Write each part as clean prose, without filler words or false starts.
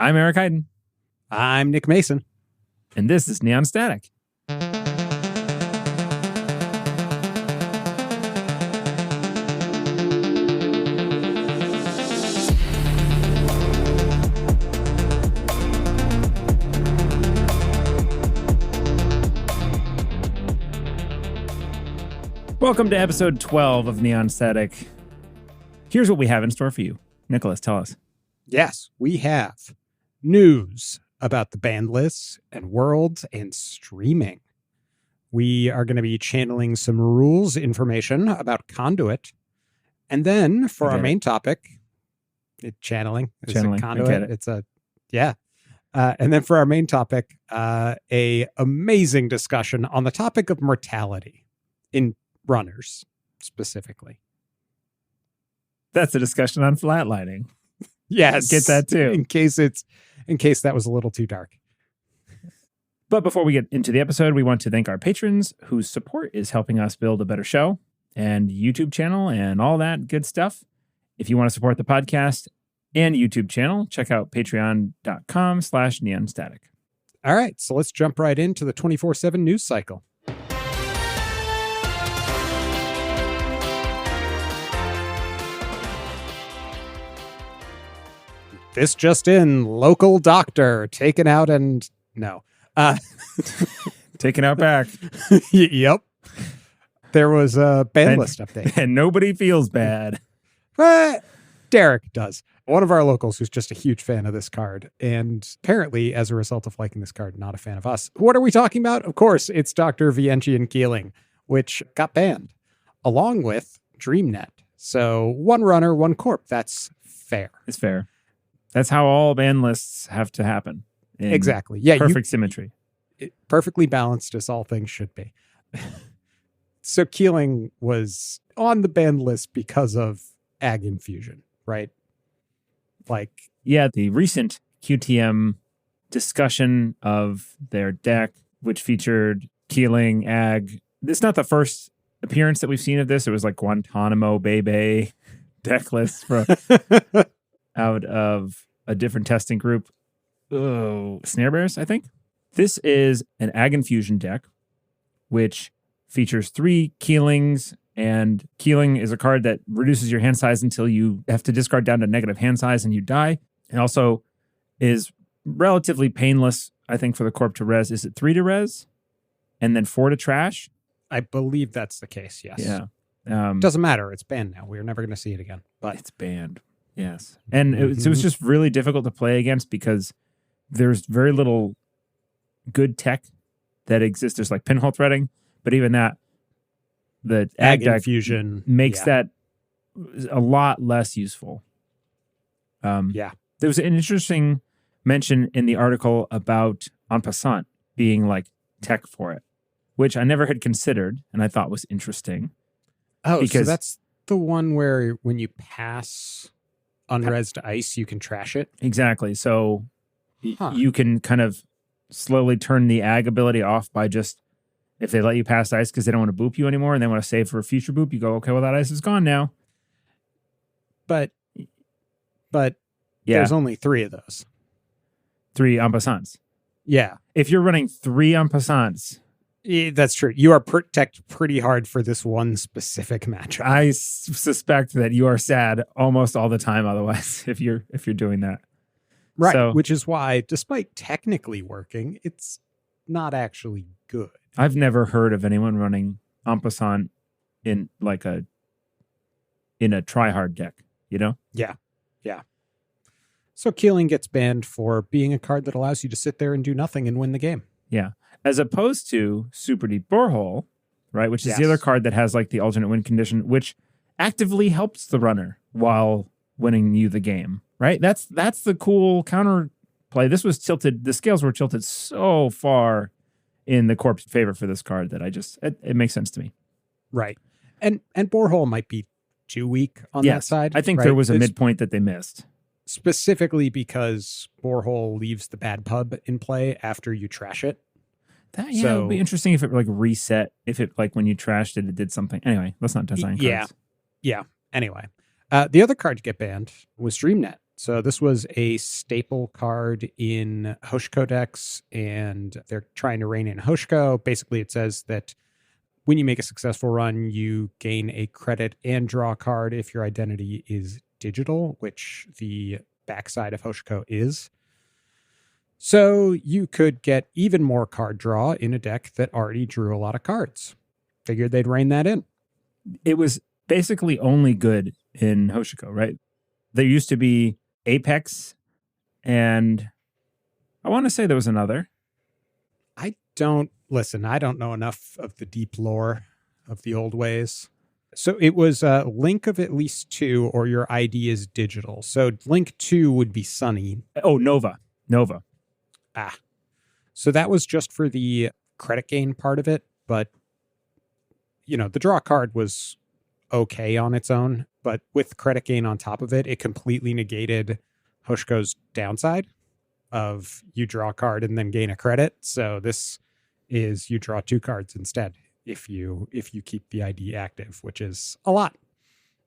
I'm Eric Hayden. I'm Nick Mason. And this is Neon Static. Welcome to episode 12 of Neon Static. Here's what we have in store for you. Nicholas, tell us. Yes, we have news about the band lists and worlds and streaming. We are going to be channeling some rules information about Conduit. And then for our main topic, channeling. It's a Conduit. It's a, yeah. And then for our main topic, a amazing discussion on the topic of mortality in runners specifically. That's a discussion on flatlining. Yes. Get that too. In case that was a little too dark. But before we get into the episode, we want to thank our patrons whose support is helping us build a better show and YouTube channel and all that good stuff. If you want to support the podcast and YouTube channel, check out patreon.com/neonstatic. All right. So let's jump right into the 24/7 news cycle. This just in, local doctor taken out and no. Taken out back. Yep. There was a band list update. And nobody feels bad. Derek does. One of our locals who's just a huge fan of this card. And apparently, as a result of liking this card, not a fan of us. What are we talking about? Of course, it's Dr. Vientian Keeling, which got banned, along with DreamNet. So one runner, one corp. That's fair. It's fair. That's how all band lists have to happen. Exactly. Yeah. Perfect symmetry. Perfectly balanced as all things should be. So Keeling was on the band list because of Ag Infusion, right? Yeah, the recent QTM discussion of their deck, which featured Keeling, Ag. It's not the first appearance that we've seen of this. It was like Guantanamo Bay deck list from out of a different testing group. Snare Bears, I think. This is an Ag Infusion deck, which features 3 Keelings, and Keeling is a card that reduces your hand size until you have to discard down to negative hand size and you die. And also is relatively painless, I think, for the corp to res. Is it 3 to res? And then 4 to trash? I believe that's the case, yes. Yeah. Doesn't matter. It's banned now. We're never going to see it again. But it's banned. Yes. And it was just really difficult to play against because there's very little good tech that exists. There's like pinhole threading, but even that, the Ag Infusion makes that a lot less useful. Yeah. There was an interesting mention in the article about En Passant being like tech for it, which I never had considered and I thought was interesting. Oh, because so that's the one where when you pass unresed ice, you can trash it? Exactly. So you can kind of slowly turn the Ag ability off by just, if they let you pass ice because they don't want to boop you anymore and they want to save for a future boop, you go, okay, well, that ice is gone now. But yeah, there's only 3 of those. 3 En Passants. Yeah. If you're running 3 En Passants. That's true. You are protected pretty hard for this one specific matchup. I suspect that you are sad almost all the time otherwise if you're doing that. Right. So, which is why, despite technically working, it's not actually good. I've never heard of anyone running En Passant in a try-hard deck, you know? Yeah. Yeah. So Keeling gets banned for being a card that allows you to sit there and do nothing and win the game. Yeah. As opposed to Super Deep Borehole, right? Which is the other card that has like the alternate win condition, which actively helps the runner while winning you the game, right? That's the cool counter play. This was tilted. The scales were tilted so far in the corp's favor for this card that it makes sense to me. Right. And Borehole might be too weak on that side. I think there was a midpoint that they missed. Specifically because Borehole leaves the bad pub in play after you trash it. That it would be interesting if it like reset, if it like when you trashed it, it did something. Anyway, let's not design cards. Yeah. Anyway, the other card to get banned was DreamNet. So this was a staple card in Hoshiko decks, and they're trying to rein in Hoshiko. Basically, it says that when you make a successful run, you gain a credit and draw a card if your identity is digital, which the backside of Hoshiko is. So you could get even more card draw in a deck that already drew a lot of cards. Figured they'd rein that in. It was basically only good in Hoshiko, right? There used to be Apex, and I want to say there was another. I don't know enough of the deep lore of the old ways. So it was a link of at least 2, or your ID is digital. So link 2 would be Sunny. Oh, Nova. So that was just for the credit gain part of it. But, the draw card was okay on its own. But with credit gain on top of it, it completely negated Hoshiko's downside of you draw a card and then gain a credit. So this is you draw 2 cards instead if you keep the ID active, which is a lot.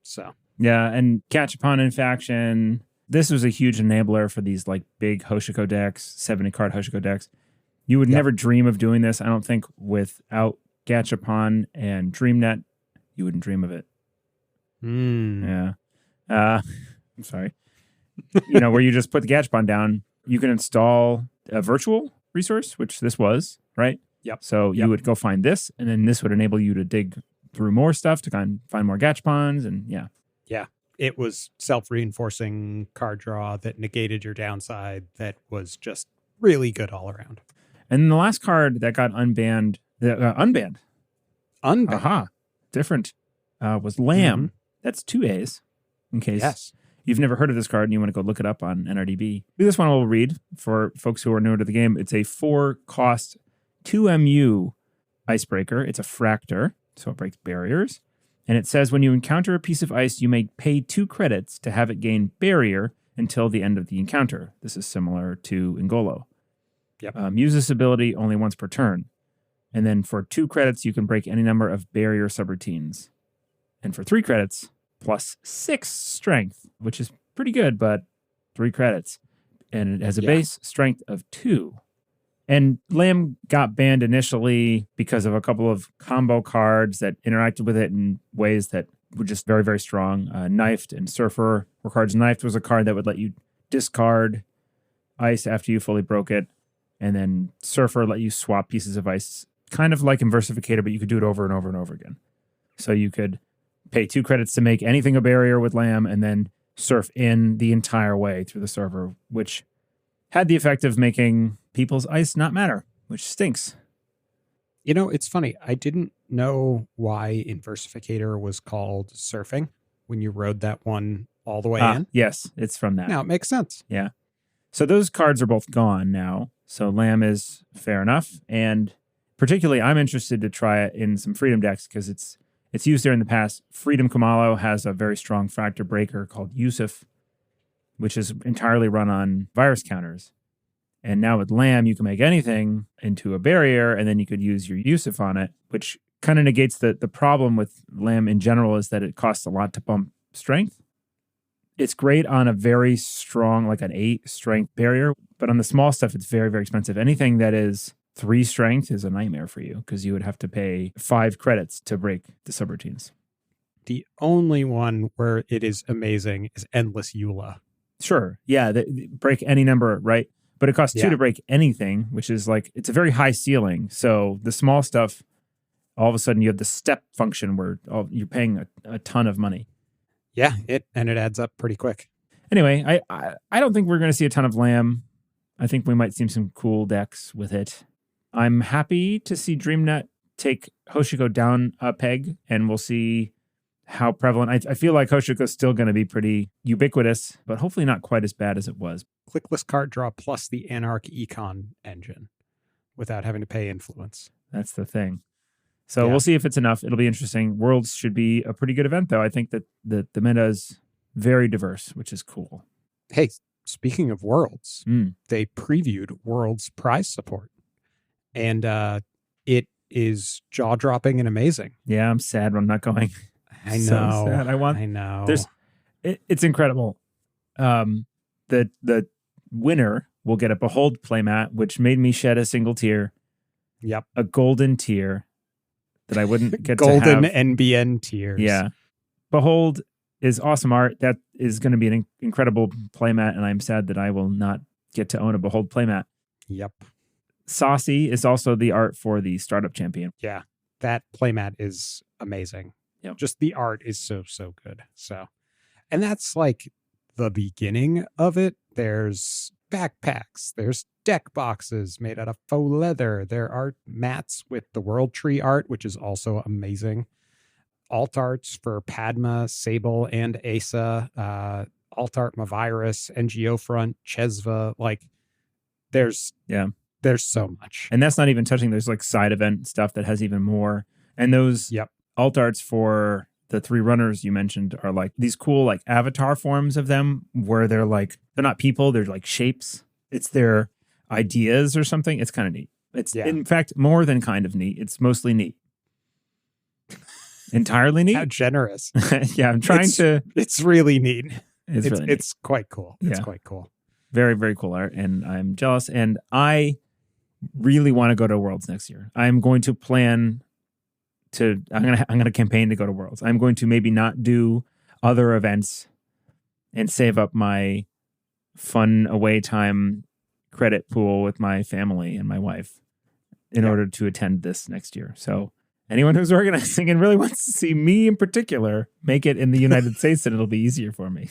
So yeah, and Gachapon in faction. This was a huge enabler for these like big Hoshiko decks, 70-card Hoshiko decks. You would never dream of doing this, I don't think, without Gachapon and DreamNet. You wouldn't dream of it. Yeah. I'm sorry. Where you just put the Gachapon down, you can install a virtual resource, which this was, right? Yep. So you would go find this, and then this would enable you to dig through more stuff to find more Gachapons, and yeah. It was self-reinforcing card draw that negated your downside. That was just really good all around. And then the last card that got unbanned. Aha. Different. Was Lamb. Mm-hmm. That's 2 A's, in case yes. you've never heard of this card and you want to go look it up on NRDB. This one we'll read for folks who are newer to the game. It's a 4-cost 2MU icebreaker. It's a fractor, so it breaks barriers. And it says when you encounter a piece of ice, you may pay 2 credits to have it gain barrier until the end of the encounter. This is similar to Ngolo. Yep. Use this ability only once per turn. And then for 2 credits, you can break any number of barrier subroutines. And for 3 credits, plus 6 strength, which is pretty good, but 3 credits. And it has a base strength of 2. And Lamb got banned initially because of a couple of combo cards that interacted with it in ways that were just very, very strong. Knifed and Surfer were cards. Knifed was a card that would let you discard ice after you fully broke it. And then Surfer let you swap pieces of ice, kind of like Inversificator, but you could do it over and over and over again. So you could pay 2 credits to make anything a barrier with Lamb and then surf in the entire way through the server, which had the effect of making people's ice not matter, which stinks. It's funny. I didn't know why Inversificator was called surfing when you rode that one all the way in. Yes, it's from that. Now it makes sense. Yeah. So those cards are both gone now. So Lamb is fair enough. And particularly, I'm interested to try it in some Freedom decks because it's used there in the past. Freedom Kamalo has a very strong fractor breaker called Yusuf, which is entirely run on virus counters. And now with Lamb, you can make anything into a barrier, and then you could use your Yusuf on it, which kind of negates the problem with Lamb in general is that it costs a lot to bump strength. It's great on a very strong, like an 8 strength barrier, but on the small stuff, it's very, very expensive. Anything that is 3 strength is a nightmare for you because you would have to pay 5 credits to break the subroutines. The only one where it is amazing is Endless Eula. Sure. Yeah. They break any number, right? But it costs 2 to break anything, which is like, it's a very high ceiling. So the small stuff, all of a sudden you have the step function where you're paying a ton of money. Yeah, it adds up pretty quick. Anyway, I don't think we're going to see a ton of Lamb. I think we might see some cool decks with it. I'm happy to see DreamNet take Hoshiko down a peg, and we'll see how prevalent. I feel like Hoshiko is still going to be pretty ubiquitous, but hopefully not quite as bad as it was. Clickless card draw plus the Anarch Econ engine without having to pay influence. That's the thing. So we'll see if it's enough. It'll be interesting. Worlds should be a pretty good event, though. I think that the meta is very diverse, which is cool. Hey, speaking of Worlds, they previewed Worlds prize support. And it is jaw-dropping and amazing. Yeah, I'm sad I'm not going. I know. So sad. I know. I know. It's incredible. the winner will get a Behold playmat, which made me shed a single tear. Yep. A golden tear that I wouldn't get golden to have. NBN tears. Yeah. Behold is awesome art. That is going to be an incredible playmat, and I'm sad that I will not get to own a Behold playmat. Yep. Saucy is also the art for the Startup Champion. Yeah. That playmat is amazing. Yep. Just the art is so good. So, and that's like the beginning of it. There's backpacks. There's deck boxes made out of faux leather. There are mats with the World Tree art, which is also amazing. Alt arts for Padma, Sable, and Asa. Alt art Mavirus, NGO Front, Chesva. Like, there's so much. And that's not even touching. There's like side event stuff that has even more. And those alt arts for the 3 runners you mentioned are like these cool like avatar forms of them where they're not people, they're like shapes. It's their ideas or something. It's kind of neat. It's in fact more than kind of neat. It's mostly neat. Entirely neat. How generous. Yeah, I'm trying to. It's really neat. It's really neat. It's quite cool. It's quite cool. Very, very cool art. And I'm jealous. And I really want to go to Worlds next year. I'm going to plan to, I'm going to campaign to go to Worlds. I'm going to maybe not do other events and save up my fun away time credit pool with my family and my wife in order to attend this next year. So anyone who's organizing and really wants to see me in particular make it in the United States, then it'll be easier for me.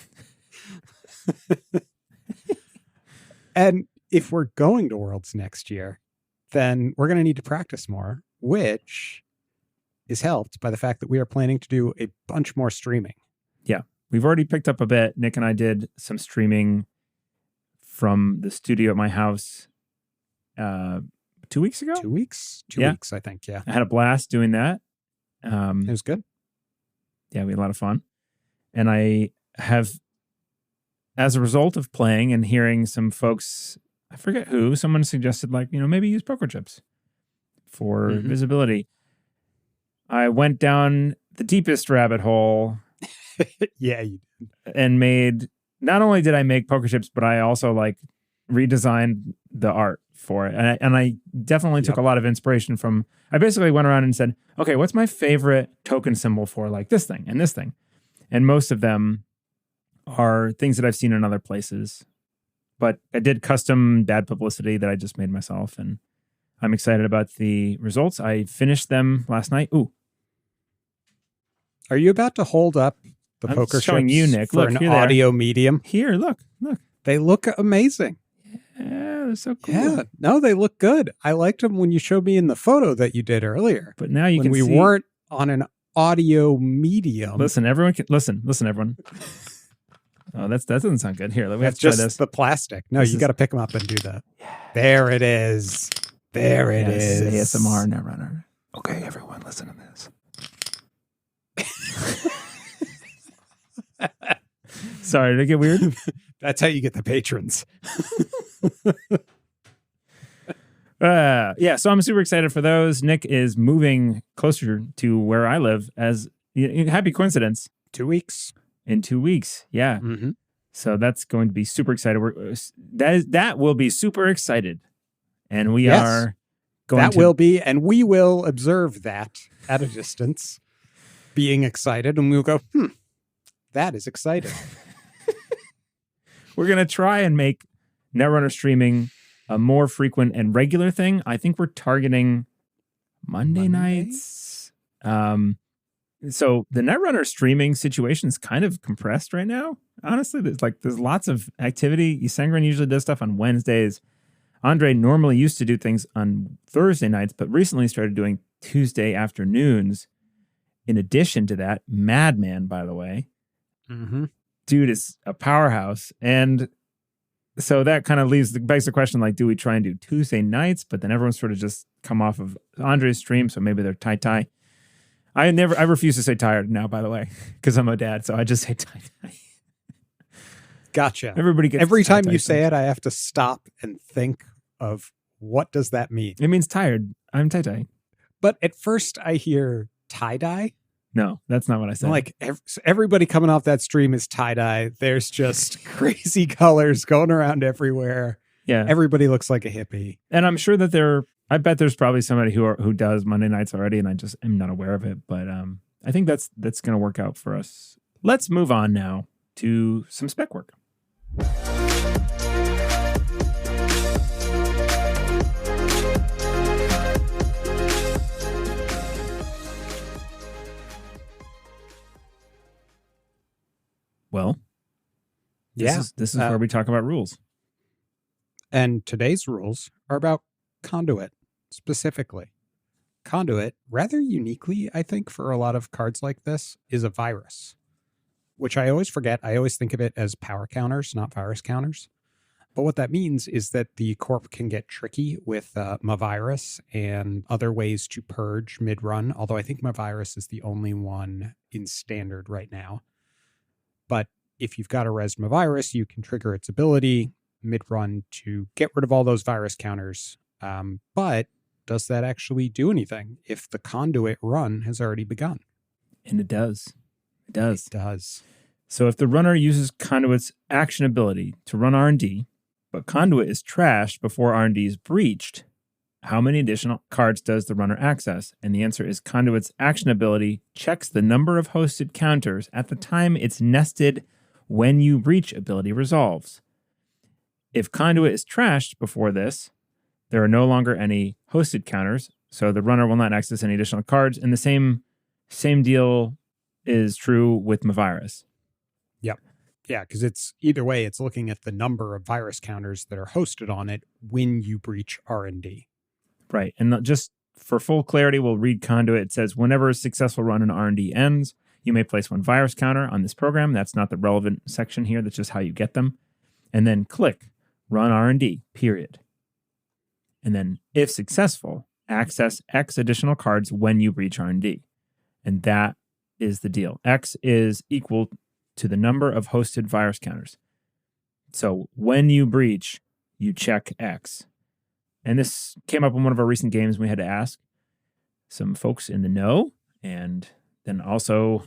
And if we're going to Worlds next year, then we're going to need to practice more, which is helped by the fact that we are planning to do a bunch more streaming. Yeah, we've already picked up a bit. Nick and I did some streaming from the studio at my house 2 weeks ago? 2 weeks? 2 weeks, I think, yeah. I had a blast doing that. It was good. Yeah, we had a lot of fun. And I have, as a result of playing and hearing some folks, I forget who, someone suggested maybe use poker chips for visibility. I went down the deepest rabbit hole. Yeah, you did. And not only did I make poker chips, but I also redesigned the art for it. And I definitely took a lot of inspiration from, I basically went around and said, okay, what's my favorite token symbol for this thing and this thing? And most of them are things that I've seen in other places. But I did custom bad publicity that I just made myself, and I'm excited about the results. I finished them last night. Ooh. Are you about to hold up the I'm poker showing chips you, Nick. for Look, an audio medium? Here, look. They look amazing. Yeah, they're so cool. Yeah, no, they look good. I liked them when you showed me in the photo that you did earlier. But now you can see. When we weren't on an audio medium. Listen, everyone. Listen, everyone. Oh, that doesn't sound good. Here, let me That's try just this. the plastic. No, you got to pick them up and do that. Yeah. There it is. There it is. ASMR Netrunner. Okay, everyone, listen to this. Sorry, did it get weird? That's how you get the patrons. So I'm super excited for those. Nick is moving closer to where I live as happy coincidence. 2 weeks. In 2 weeks. Yeah. Mm-hmm. So that's going to be super excited. That will be super excited. And we are going That will be, and we will observe that at a distance, being excited, and we'll go, that is exciting. We're going to try and make Netrunner streaming a more frequent and regular thing. I think we're targeting Monday nights. So the Netrunner streaming situation is kind of compressed right now. Honestly, there's lots of activity. Sengren usually does stuff on Wednesdays. Andre normally used to do things on Thursday nights, but recently started doing Tuesday afternoons. In addition to that, Madman, by the way, dude is a powerhouse. And so that kind of begs the question, do we try and do Tuesday nights? But then everyone's sort of just come off of Andre's stream, so maybe they're tie. I refuse to say tired now, by the way, because I'm a dad, so I just say tie. Gotcha. Everybody gets every time you say it, I have to stop and think of what does that mean. It means tired. I'm tie. But at first I hear tie-dye. No, that's not what I said. Like everybody coming off that stream is tie-dye. There's just crazy colors going around everywhere. Yeah. Everybody looks like a hippie. And I'm sure that I bet there's probably somebody who does Monday nights already, and I just am not aware of it. But I think that's going to work out for us. Let's move on now to some spec work. Well, this is where we talk about rules. And today's rules are about Conduit specifically. Conduit, rather uniquely, I think, for a lot of cards like this, is a virus, which I always forget. I always think of it as power counters, not virus counters. But what that means is that the corp can get tricky with Mavirus and other ways to purge mid-run, although I think Mavirus is the only one in standard right now. But if you've got a res Mavirus, you can trigger its ability mid-run to get rid of all those virus counters. But does that actually do anything if the Conduit run has already begun? And it does. It does. It does. So if the runner uses Conduit's action ability to run R&D, but Conduit is trashed before R&D is breached, how many additional cards does the runner access? And the answer is Conduit's action ability checks the number of hosted counters at the time its nested when you breach ability resolves. If Conduit is trashed before this, there are no longer any hosted counters, so the runner will not access any additional cards. And the same deal is true with Mavirus. Yep. Yeah, because it's either way, it's looking at the number of virus counters that are hosted on it when you breach R&D. Right. And just for full clarity, we'll read Conduit. It says, whenever a successful run in R&D ends, you may place one virus counter on this program. That's not the relevant section here. That's just how you get them. And then click Run R&D, period. And then, if successful, access X additional cards when you breach R&D. And that is the deal. X is equal to the number of hosted virus counters. So when you breach, you check X. And this came up in one of our recent games. We had to ask some folks in the know, and then also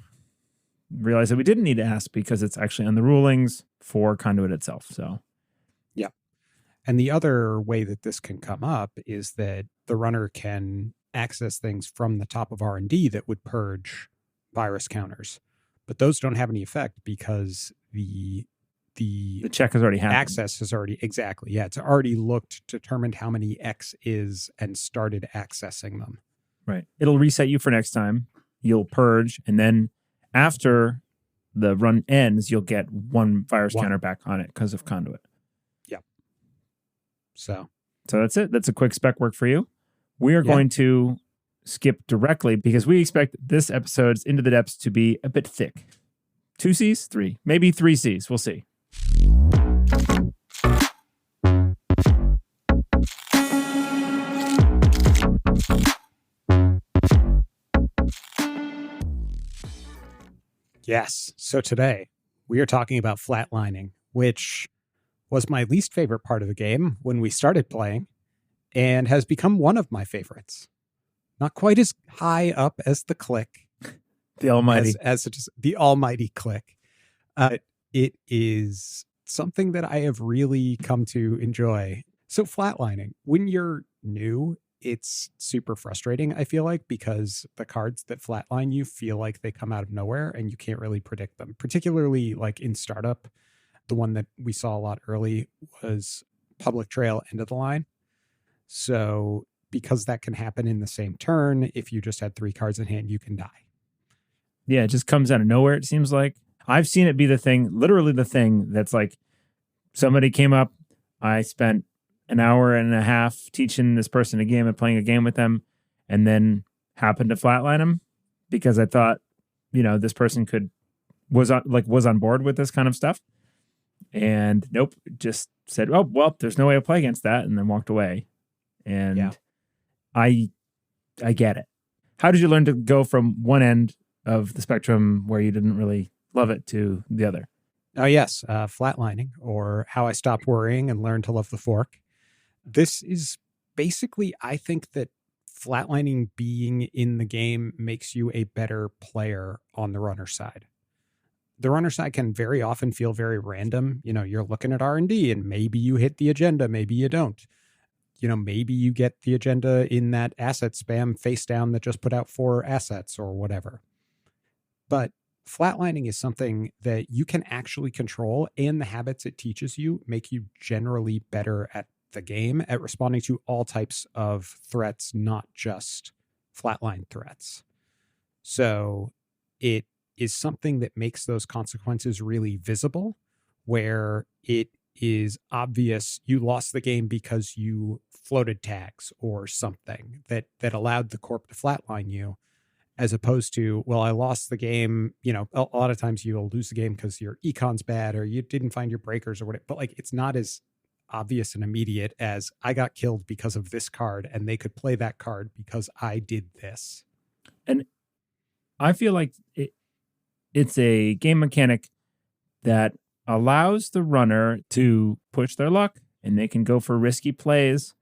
realized that we didn't need to ask because it's actually on the rulings for Conduit itself. So, yeah. And the other way that this can come up is that the runner can access things from the top of R&D that would purge virus counters, but those don't have any effect because the check has already happened. Access has already, exactly. Yeah, it's already determined how many X is and started accessing them. Right. It'll reset you for next time. You'll purge, and then after the run ends, you'll get one virus counter back on it because of Conduit. Yep. So that's it. That's a quick spec work for you. We are going to skip directly because we expect this episode's Into the Depths to be a bit thick. 2 Cs? 3. Maybe 3 Cs. We'll see. Yes. So today we are talking about flatlining, which was my least favorite part of the game when we started playing and has become one of my favorites. Not quite as high up as the click. The almighty. As it is, the almighty click. It is something that I have really come to enjoy. So flatlining, when you're new, it's super frustrating, I feel like, because the cards that flatline you feel like they come out of nowhere and you can't really predict them. Particularly like in startup, the one that we saw a lot early was Public Trail End of the Line. So because that can happen in the same turn, if you just had 3 cards in hand, you can die. Yeah, it just comes out of nowhere, it seems like. I've seen it be the thing, literally the thing that's like somebody came up, I spent an hour and a half teaching this person a game and playing a game with them, and then happened to flatline them because I thought, this person was on board with this kind of stuff. And nope, just said, oh, well, there's no way to play against that, and then walked away. And I get it. How did you learn to go from one end of the spectrum where you didn't really love it to the other? Oh, yes. Flatlining, or How I Stopped Worrying and Learned to Love the Fork. This is basically, I think that flatlining being in the game makes you a better player on the runner side. The runner side can very often feel very random. You're looking at R&D and maybe you hit the agenda, maybe you don't. Maybe you get the agenda in that asset spam face down that just put out 4 assets or whatever. But flatlining is something that you can actually control, and the habits it teaches you make you generally better at the game, at responding to all types of threats, not just flatline threats. So it is something that makes those consequences really visible, where it is obvious you lost the game because you floated tags or something that allowed the corp to flatline you, as opposed to, well, I lost the game. A lot of times you'll lose the game because your econ's bad or you didn't find your breakers or whatever. But like, it's not as obvious and immediate as I got killed because of this card and they could play that card because I did this. And I feel like it's a game mechanic that allows the runner to push their luck, and they can go for risky plays.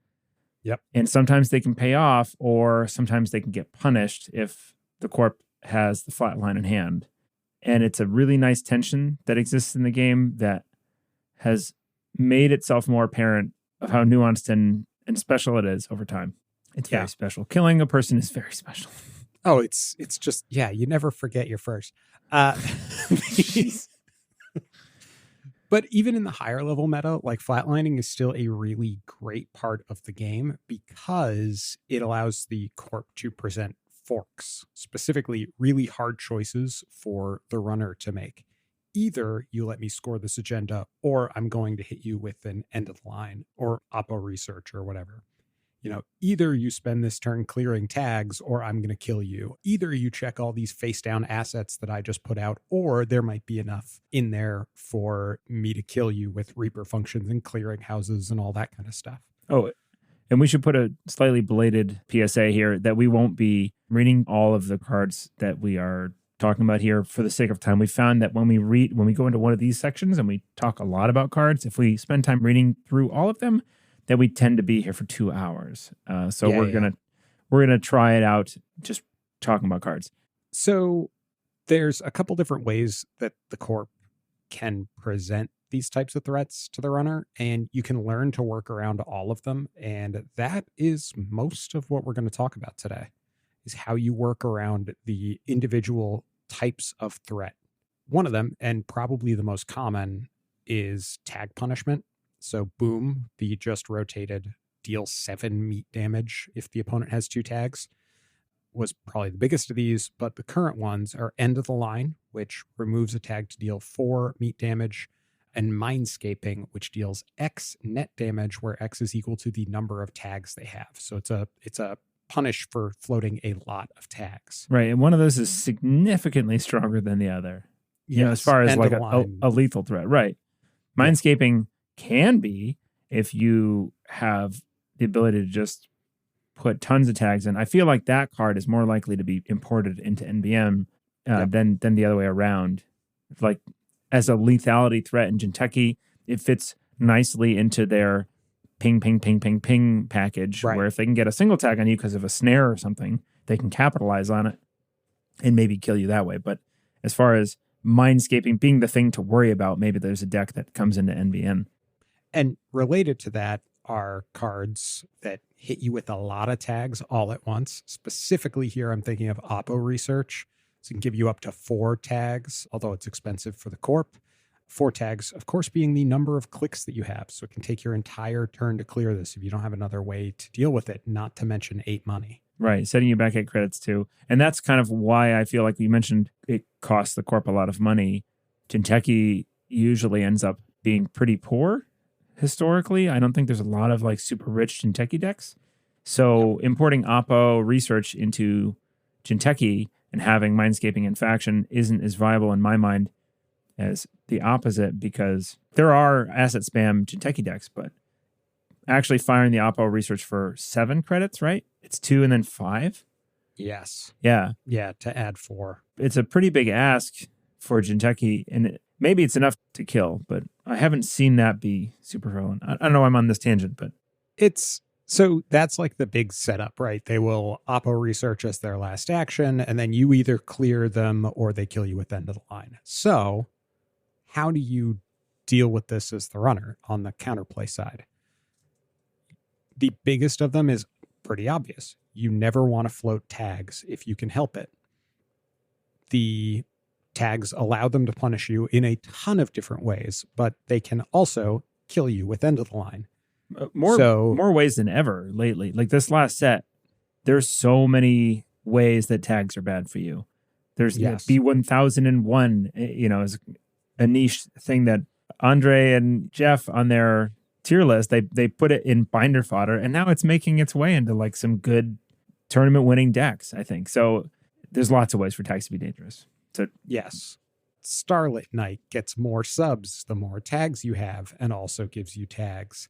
Yep. And sometimes they can pay off, or sometimes they can get punished if the corp has the flatline in hand. And it's a really nice tension that exists in the game that has made itself more apparent of how nuanced and special it is over time. It's very special. Killing a person is very special. Oh, it's just, you never forget your first. But even in the higher level meta, like flatlining is still a really great part of the game because it allows the corp to present forks, specifically really hard choices for the runner to make. Either you let me score this agenda, or I'm going to hit you with an end of the line or oppo research or whatever. Either you spend this turn clearing tags, or I'm going to kill you. Either you check all these face down assets that I just put out, or there might be enough in there for me to kill you with Reaper functions and clearing houses and all that kind of stuff. Oh, and we should put a slightly belated PSA here that we won't be reading all of the cards that we are talking about here for the sake of time. We found that when we go into one of these sections and we talk a lot about cards, if we spend time reading through all of them, that we tend to be here for 2 hours. We're gonna try it out just talking about cards. So there's a couple different ways that the corp can present these types of threats to the runner, and you can learn to work around all of them. And that is most of what we're going to talk about today, is how you work around the individual types of threat. One of them, and probably the most common, is tag punishment. So boom, the just rotated deals 7 meat damage if the opponent has 2 tags, was probably the biggest of these, but the current ones are end of the line, which removes a tag to deal 4 meat damage, and Mindscaping, which deals X net damage, where X is equal to the number of tags they have. So it's a punish for floating a lot of tags. Right, and one of those is significantly stronger than the other. As far as like a lethal threat. Right. Mindscaping can be if you have the ability to just put tons of tags in. I feel like that card is more likely to be imported into NBM than the other way around. Like as a lethality threat in Jinteki, it fits nicely into their ping, ping, ping, ping, ping package, where if they can get a single tag on you because of a snare or something, they can capitalize on it and maybe kill you that way. But as far as Mindscaping being the thing to worry about, maybe there's a deck that comes into NBN. And related to that are cards that hit you with a lot of tags all at once. Specifically here, I'm thinking of oppo research. So it can give you up to 4 tags, although it's expensive for the corp. 4 tags, of course, being the number of clicks that you have. So it can take your entire turn to clear this if you don't have another way to deal with it, not to mention 8 money. Right, setting you back 8 credits too. And that's kind of why I feel like you mentioned it costs the corp a lot of money. Jinteki usually ends up being pretty poor historically. I don't think there's a lot of like super rich Jinteki decks. So importing oppo research into Jinteki and having Mindscaping and Faction isn't as viable in my mind as the opposite, because there are asset spam Jinteki decks, but actually firing the oppo research for 7 credits, right? It's 2 and then 5. Yes. Yeah. Yeah, to add 4. It's a pretty big ask for Jinteki, and maybe it's enough to kill, but I haven't seen that be super prevalent. I don't know why I'm on this tangent, but it's So that's like the big setup, right? They will oppo research as their last action, and then you either clear them or they kill you at the end of the line. So how do you deal with this as the runner on the counterplay side? The biggest of them is pretty obvious. You never want to float tags if you can help it. The tags allow them to punish you in a ton of different ways, but they can also kill you with end of the line. More ways than ever lately. Like this last set, there's so many ways that tags are bad for you. There's B1001, is a niche thing that Andre and Jeff on their tier list, they put it in binder fodder, and now it's making its way into like some good tournament winning decks, I think. So there's lots of ways for tags to be dangerous. So yes. Starlit Knight gets more subs the more tags you have, and also gives you tags.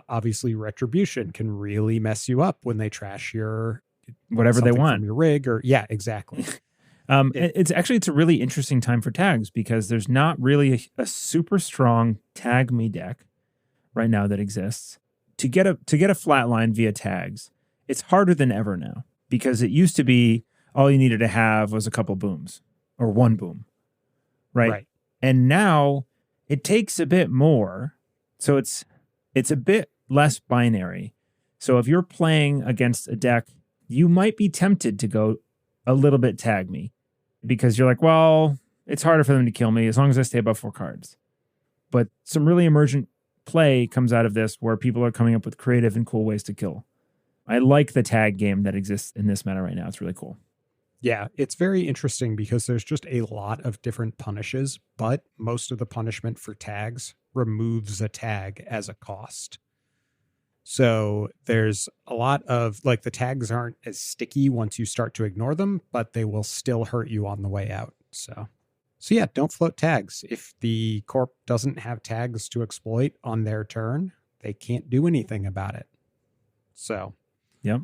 Obviously, Retribution can really mess you up when they trash your whatever they want from your rig, or exactly. It's a really interesting time for tags because there's not really a super strong tag me deck right now that exists. To get a flatline via tags, it's harder than ever now because it used to be all you needed to have was a couple booms or one boom, right? And now it takes a bit more, so it's a bit less binary. So if you're playing against a deck, you might be tempted to go a little bit tag me because you're like, well, it's harder for them to kill me as long as I stay above 4 cards. But some really emergent play comes out of this where people are coming up with creative and cool ways to kill. I like the tag game that exists in this meta right now. It's really cool. Yeah, it's very interesting because there's just a lot of different punishes, but most of the punishment for tags removes a tag as a cost. So there's a lot of, like, the tags aren't as sticky once you start to ignore them, but they will still hurt you on the way out. So yeah, don't float tags. If the corp doesn't have tags to exploit on their turn, they can't do anything about it. So yep.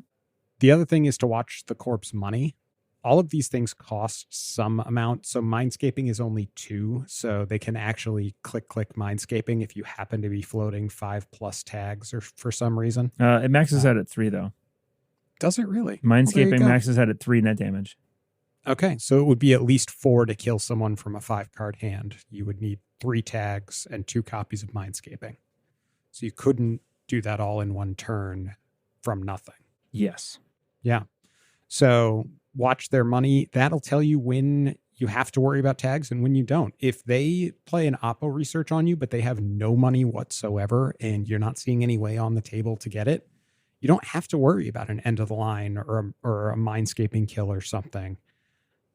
The other thing is to watch the corp's money. All of these things cost some amount. So Mindscaping is only 2. So they can actually click Mindscaping if you happen to be floating 5+ tags or for some reason. It maxes out at 3 though. Does it really? Mindscaping maxes out at 3 net damage. Okay. So it would be at least 4 to kill someone from a 5-card hand. You would need 3 tags and 2 copies of Mindscaping. So you couldn't do that all in one turn from nothing. Yes. Yeah. So watch their money. That'll tell you when you have to worry about tags and when you don't. If they play an oppo research on you, but they have no money whatsoever and you're not seeing any way on the table to get it, you don't have to worry about an end of the line or a Mindscaping kill or something,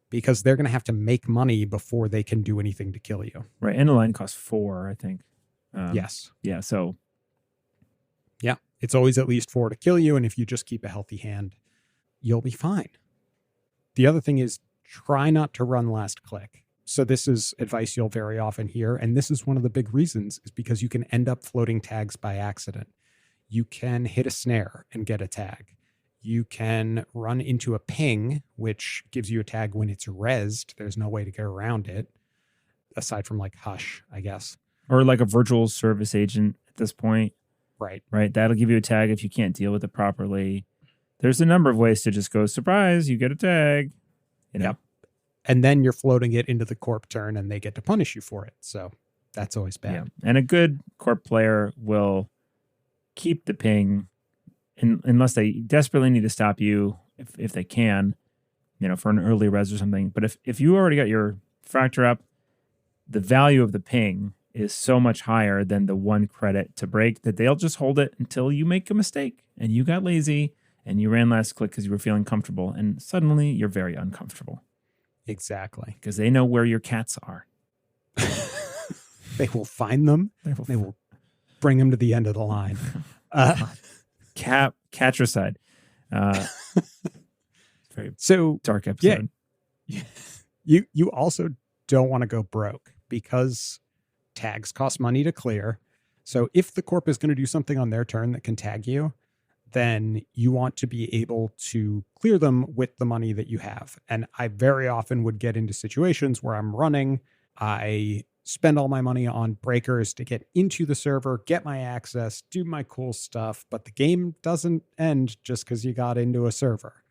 because they're going to have to make money before they can do anything to kill you. Right. End of the line costs 4, I think. Yes. Yeah. So yeah, it's always at least 4 to kill you. And if you just keep a healthy hand, you'll be fine. The other thing is try not to run last click. So this is advice you'll very often hear. And this is one of the big reasons, is because you can end up floating tags by accident. You can hit a snare and get a tag. You can run into a ping, which gives you a tag when it's rezzed. There's no way to get around it, aside from like Hush, I guess. Or like a virtual service agent at this point. Right. Right. That'll give you a tag if you can't deal with it properly. There's a number of ways to just go, surprise, you get a tag. Yep. And then you're floating it into the corp turn and they get to punish you for it. So that's always bad. Yeah. And a good corp player will keep the ping unless they desperately need to stop you if they can, for an early res or something. But if you already got your fracture up, the value of the ping is so much higher than the 1 credit to break that they'll just hold it until you make a mistake and you got lazy and you ran last click because you were feeling comfortable, and suddenly you're very uncomfortable. Exactly. Because they know where your cats are. They will find them. They will bring them to the end of the line. Catricide. Very dark episode. Yeah. You also don't want to go broke because tags cost money to clear. So if the corp is going to do something on their turn that can tag you, then you want to be able to clear them with the money that you have. And I very often would get into situations where I'm running, I spend all my money on breakers to get into the server, get my access, do my cool stuff, but the game doesn't end just because you got into a server.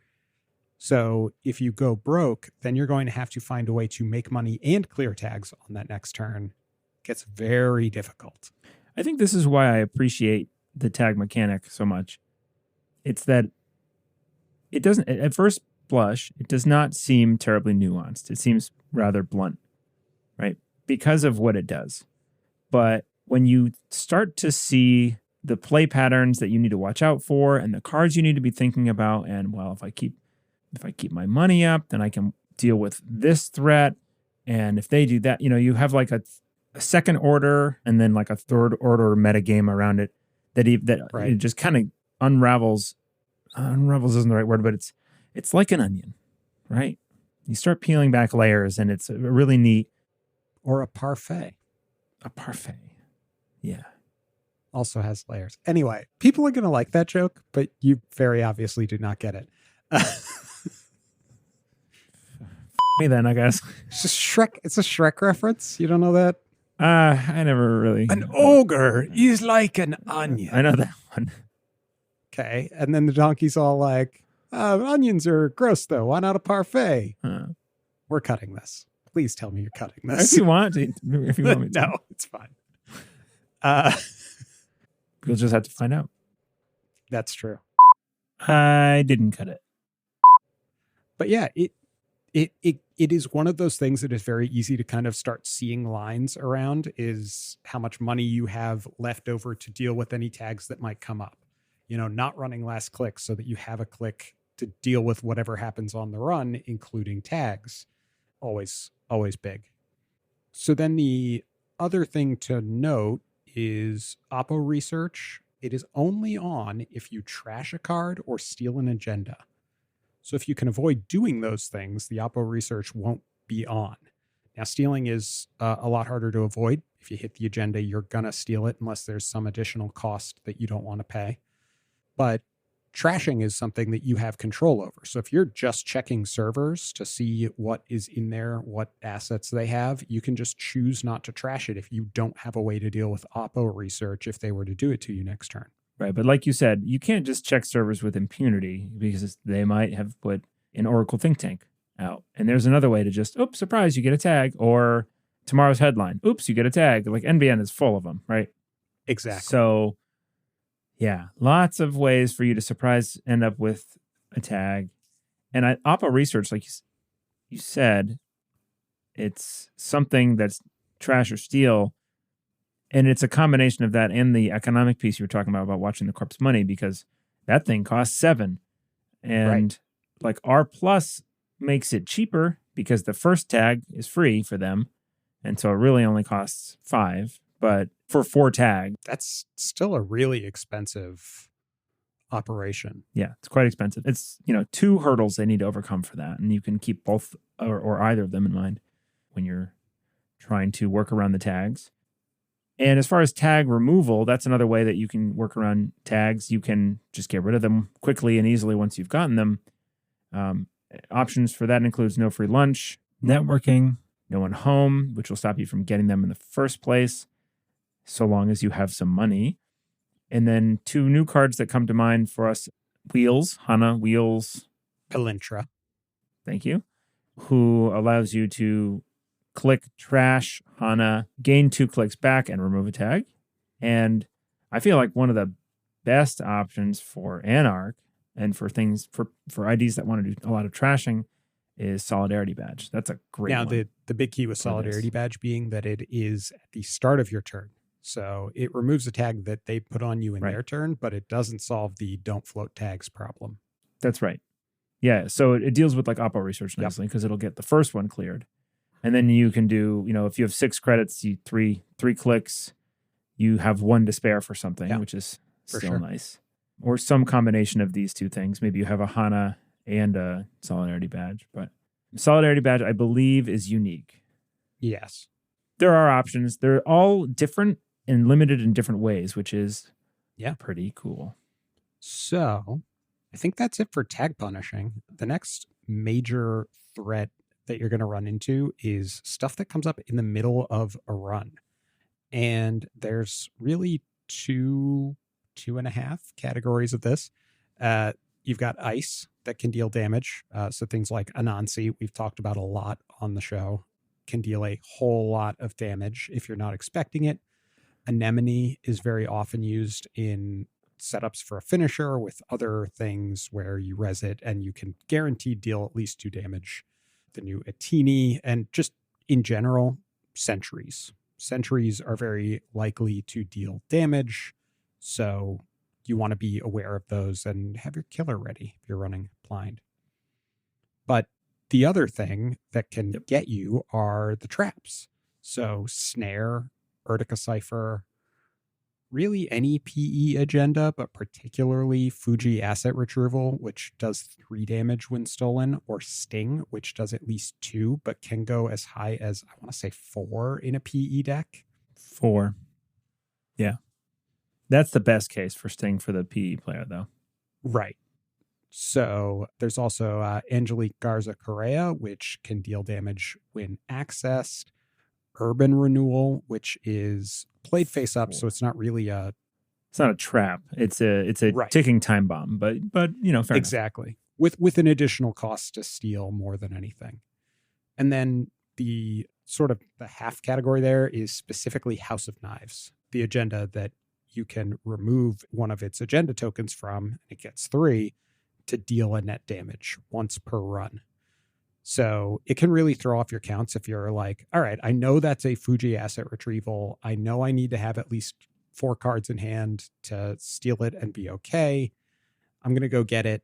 So if you go broke, then you're going to have to find a way to make money and clear tags on that next turn. It gets very difficult. I think this is why I appreciate the tag mechanic so much. It's that it doesn't, at first blush, it does not seem terribly nuanced. It seems rather blunt, right? Because of what it does. But when you start to see the play patterns that you need to watch out for and the cards you need to be thinking about, and well, if I keep my money up, then I can deal with this threat. And if they do that, you have like a second order and then like a third order metagame around it that Right. It just kind of unravels. Unravels isn't the right word, but it's like an onion, right? You start peeling back layers, and it's really neat. Or a parfait. A parfait, yeah. Also has layers. Anyway, people are going to like that joke, but you very obviously do not get it. Me then, I guess. It's just Shrek. It's a Shrek reference. You don't know that? I never really. An ogre is like an onion. I know that one. Okay. And then the donkey's all like, onions are gross, though. Why not a parfait? We're cutting this. Please tell me you're cutting this. If you want to. If you want me to. No, it's fine. You'll just have to find out. That's true. I didn't cut it. But yeah, it is one of those things that is very easy to kind of start seeing lines around, is how much money you have left over to deal with any tags that might come up. Not running last click so that you have a click to deal with whatever happens on the run, including tags. Always big. So then the other thing to note is Oppo research. It is only on if you trash a card or steal an agenda. So if you can avoid doing those things, the Oppo research won't be on. Now, stealing is a lot harder to avoid. If you hit the agenda, you're going to steal it unless there's some additional cost that you don't want to pay. But trashing is something that you have control over. So if you're just checking servers to see what is in there, what assets they have, you can just choose not to trash it if you don't have a way to deal with Oppo research if they were to do it to you next turn. Right. But like you said, you can't just check servers with impunity because they might have put an Oracle think tank out. And there's another way to just, oops, surprise, you get a tag. Or tomorrow's headline, oops, you get a tag. Like NBN is full of them, right? Exactly. So yeah, lots of ways for you to end up with a tag. And Oppo research, like you said, it's something that's trash or steal. And it's a combination of that and the economic piece you were talking about watching the corpse money, because that thing costs 7. And like R Plus makes it cheaper because the first tag is free for them. And so it really only costs 5. But for 4 tags, that's still a really expensive operation. Yeah, it's quite expensive. It's, 2 hurdles they need to overcome for that. And you can keep both or either of them in mind when you're trying to work around the tags. And as far as tag removal, that's another way that you can work around tags. You can just get rid of them quickly and easily once you've gotten them. Options for that includes no free lunch, networking, no one home, which will stop you from getting them in the first place, so long as you have some money. And then 2 new cards that come to mind for us, Wheels, Hana, Wheels. Pelintra. Thank you. Who allows you to click trash Hana, gain 2 clicks back, and remove a tag. And I feel like one of the best options for Anarch and for things, for IDs that want to do a lot of trashing, is Solidarity Badge. That's a great one. Now, the big key with Solidarity Badge being that it is at the start of your turn. So it removes a tag that they put on you in their turn, but it doesn't solve the don't float tags problem. That's right. Yeah, so it deals with like Oppo research nicely because it'll get the first one cleared. And then you can do, if you have 6 credits, you three clicks, you have 1 to spare for something, which is still nice. Or some combination of these 2 things. Maybe you have a Hana and a Solidarity Badge. But Solidarity Badge, I believe, is unique. Yes. There are options. They're all different and limited in different ways, which is pretty cool. So I think that's it for tag punishing. The next major threat that you're going to run into is stuff that comes up in the middle of a run. And there's really two and a half categories of this. You've got ice that can deal damage. So things like Anansi, we've talked about a lot on the show, can deal a whole lot of damage if you're not expecting it. Anemone is very often used in setups for a finisher with other things where you res it and you can guaranteed deal at least 2 damage. The new Atini, and just in general, sentries. Sentries are very likely to deal damage, so you want to be aware of those and have your killer ready if you're running blind. But the other thing that can get you are the traps. So Snare, Urtica Cipher, really any PE agenda, but particularly Fuji Asset Retrieval, which does 3 damage when stolen, or Sting, which does at least 2, but can go as high as, I want to say 4 in a PE deck. 4. Yeah. That's the best case for Sting for the PE player, though. Right. So there's also Angelique Garza Correa, which can deal damage when accessed. Urban Renewal, which is played face up, so it's not really it's not a trap. It's a right. ticking time bomb, but fair exactly enough. with an additional cost to steal more than anything. And then the sort of the half category there is specifically House of Knives, the agenda that you can remove one of its agenda tokens from, and it gets 3 to deal a net damage once per run. So it can really throw off your counts if you're like, all right, I know that's a Fuji Asset Retrieval. I know I need to have at least 4 cards in hand to steal it and be okay. I'm going to go get it.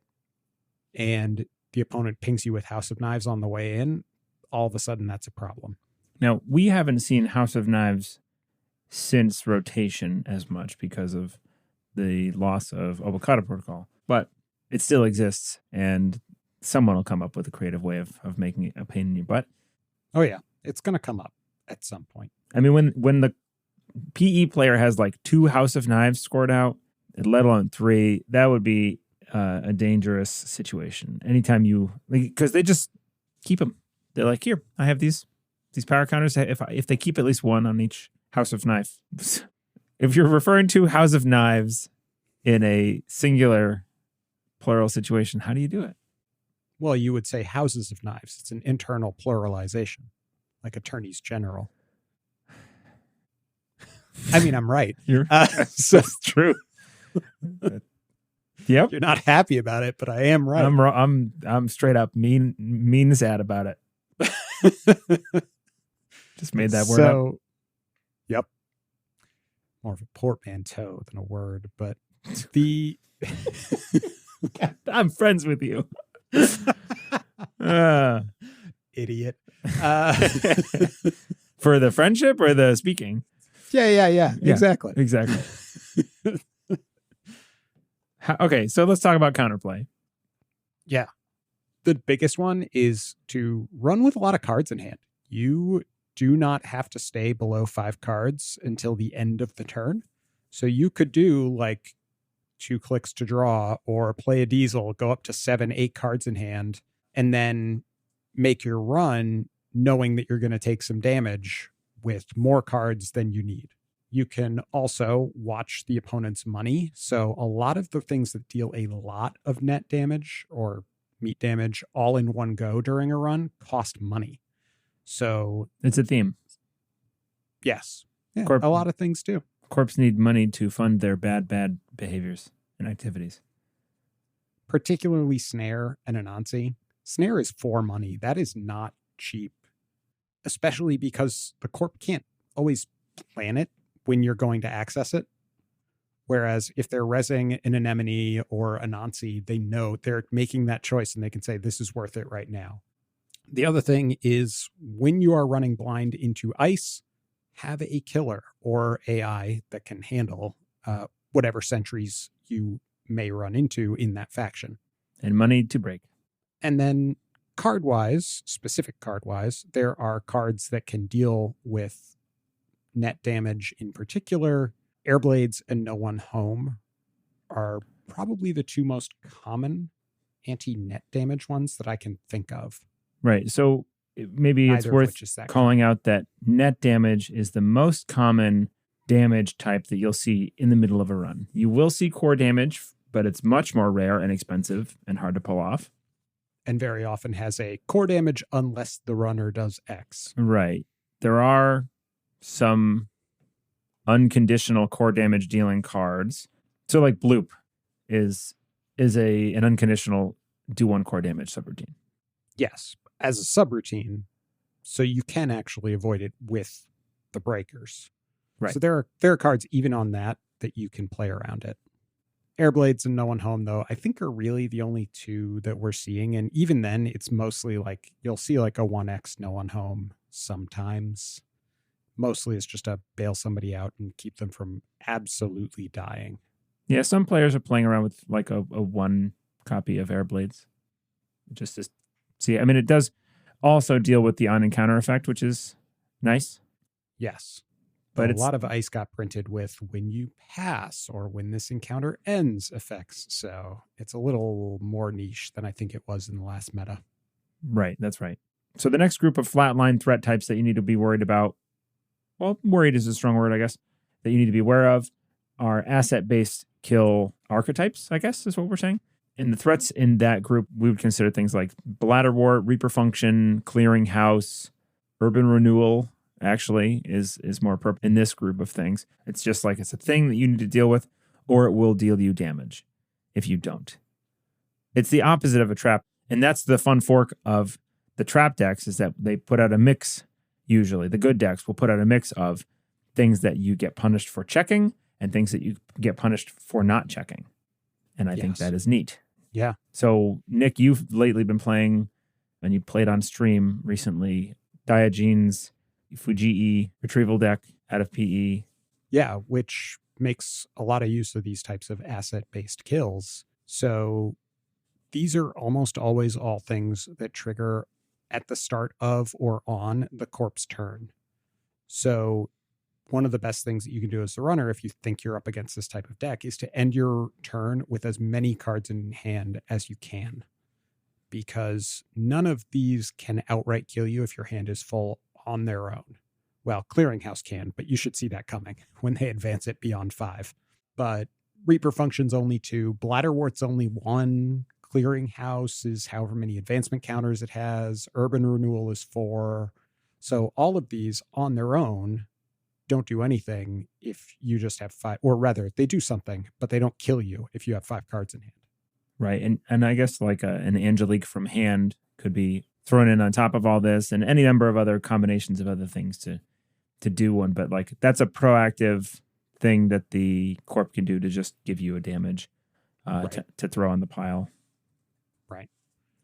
And the opponent pings you with House of Knives on the way in. All of a sudden, that's a problem. Now, we haven't seen House of Knives since rotation as much because of the loss of Avocado Protocol, but it still exists, and someone will come up with a creative way of making it a pain in your butt. Oh, yeah. It's going to come up at some point. I mean, when the PE player has like 2 House of Knives scored out, let alone 3, that would be a dangerous situation. Anytime you, because they just keep them. They're like, here, I have these power counters. If they keep at least 1 on each House of Knife. If you're referring to House of Knives in a singular plural situation, how do you do it? Well, you would say houses of knives. It's an internal pluralization, like attorneys general. I mean, I'm right. So it's true. Yep. You're not happy about it, but I am right. I'm straight up mean sad about it. Just made that word up. Yep. More of a portmanteau than a word, but the I'm friends with you. Idiot. For the friendship or the speaking? Yeah. Exactly. Okay, so let's talk about counterplay. Yeah. The biggest one is to run with a lot of cards in hand. You do not have to stay below 5 cards until the end of the turn. So you could do like 2 clicks to draw or play a diesel, go up to 7, 8 cards in hand, and then make your run knowing that you're going to take some damage with more cards than you need. You can also watch the opponent's money. So a lot of the things that deal a lot of net damage or meat damage all in one go during a run cost money. So it's a theme. Yes. Yeah, a lot of things do. Corps need money to fund their bad behaviors and activities. Particularly Snare and Anansi. Snare is for money. That is not cheap, especially because the Corp can't always plan it when you're going to access it. Whereas if they're resing an Anemone or Anansi, they know they're making that choice and they can say, this is worth it right now. The other thing is when you are running blind into ice, have a killer or AI that can handle whatever sentries you may run into in that faction. And money to break. And then card-wise, specific card-wise, there are cards that can deal with net damage in particular. Airblades and No One Home are probably the 2 most common anti-net damage ones that I can think of. Right. So maybe it's Neither of worth which is that calling out that net damage is the most common damage type that you'll see in the middle of a run. You will see core damage, but it's much more rare and expensive and hard to pull off. And very often has a core damage unless the runner does X. Right. There are some unconditional core damage dealing cards. So like Bloop is an unconditional do 1 core damage subroutine. Yes, as a subroutine, so you can actually avoid it with the breakers. Right. So there are cards even on that you can play around it. Airblades and No One Home, though, I think are really the only two that we're seeing. And even then, it's mostly like you'll see like a 1X No One Home sometimes. Mostly it's just to bail somebody out and keep them from absolutely dying. Yeah, some players are playing around with like a 1 copy of Airblades. Just to see. I mean, it does also deal with the on-encounter effect, which is nice. Yes. But a lot of ice got printed with when you pass or when this encounter ends effects. So it's a little more niche than I think it was in the last meta. Right, that's right. So the next group of flatline threat types that you need to be worried about, well, worried is a strong word, I guess, that you need to be aware of are asset-based kill archetypes, I guess is what we're saying. And the threats in that group, we would consider things like Bladderwort, Reaper Function, Clearinghouse, Urban Renewal, actually, is more appropriate in this group of things. It's just like it's a thing that you need to deal with, or it will deal you damage if you don't. It's the opposite of a trap. And that's the fun fork of the trap decks, is that they put out a mix, usually. The good decks will put out a mix of things that you get punished for checking and things that you get punished for not checking. And I think that is neat. Yeah. So, Nick, you've lately been playing, and you played on stream recently, Diogenes Fujii retrieval deck out of PE. Yeah, which makes a lot of use of these types of asset-based kills. So these are almost always all things that trigger at the start of or on the corpse turn. So one of the best things that you can do as the runner, if you think you're up against this type of deck, is to end your turn with as many cards in hand as you can. Because none of these can outright kill you if your hand is full on their own. Well, Clearinghouse can, but you should see that coming when they advance it beyond 5. But Reaper Function's only 2, Bladderwort's only 1, Clearinghouse is however many advancement counters it has, Urban Renewal is 4. So all of these on their own don't do anything if you just have 5, or rather, they do something, but they don't kill you if you have 5 cards in hand. Right, and I guess like an Angelique from hand could be thrown in on top of all this, and any number of other combinations of other things to do one. But like that's a proactive thing that the corp can do to just give you a damage to throw on the pile. Right.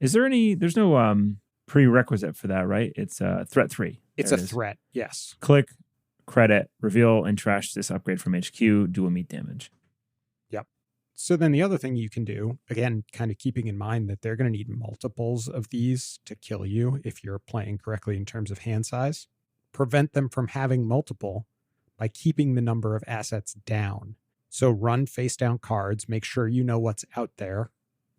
Is there any? There's no prerequisite for that, right? It's threat 3. It's a threat. Yes. Click, credit, reveal, and trash this upgrade from HQ. Do immediate damage. So then the other thing you can do, again, kind of keeping in mind that they're going to need multiples of these to kill you if you're playing correctly in terms of hand size, prevent them from having multiple by keeping the number of assets down. So run face down cards, make sure you know what's out there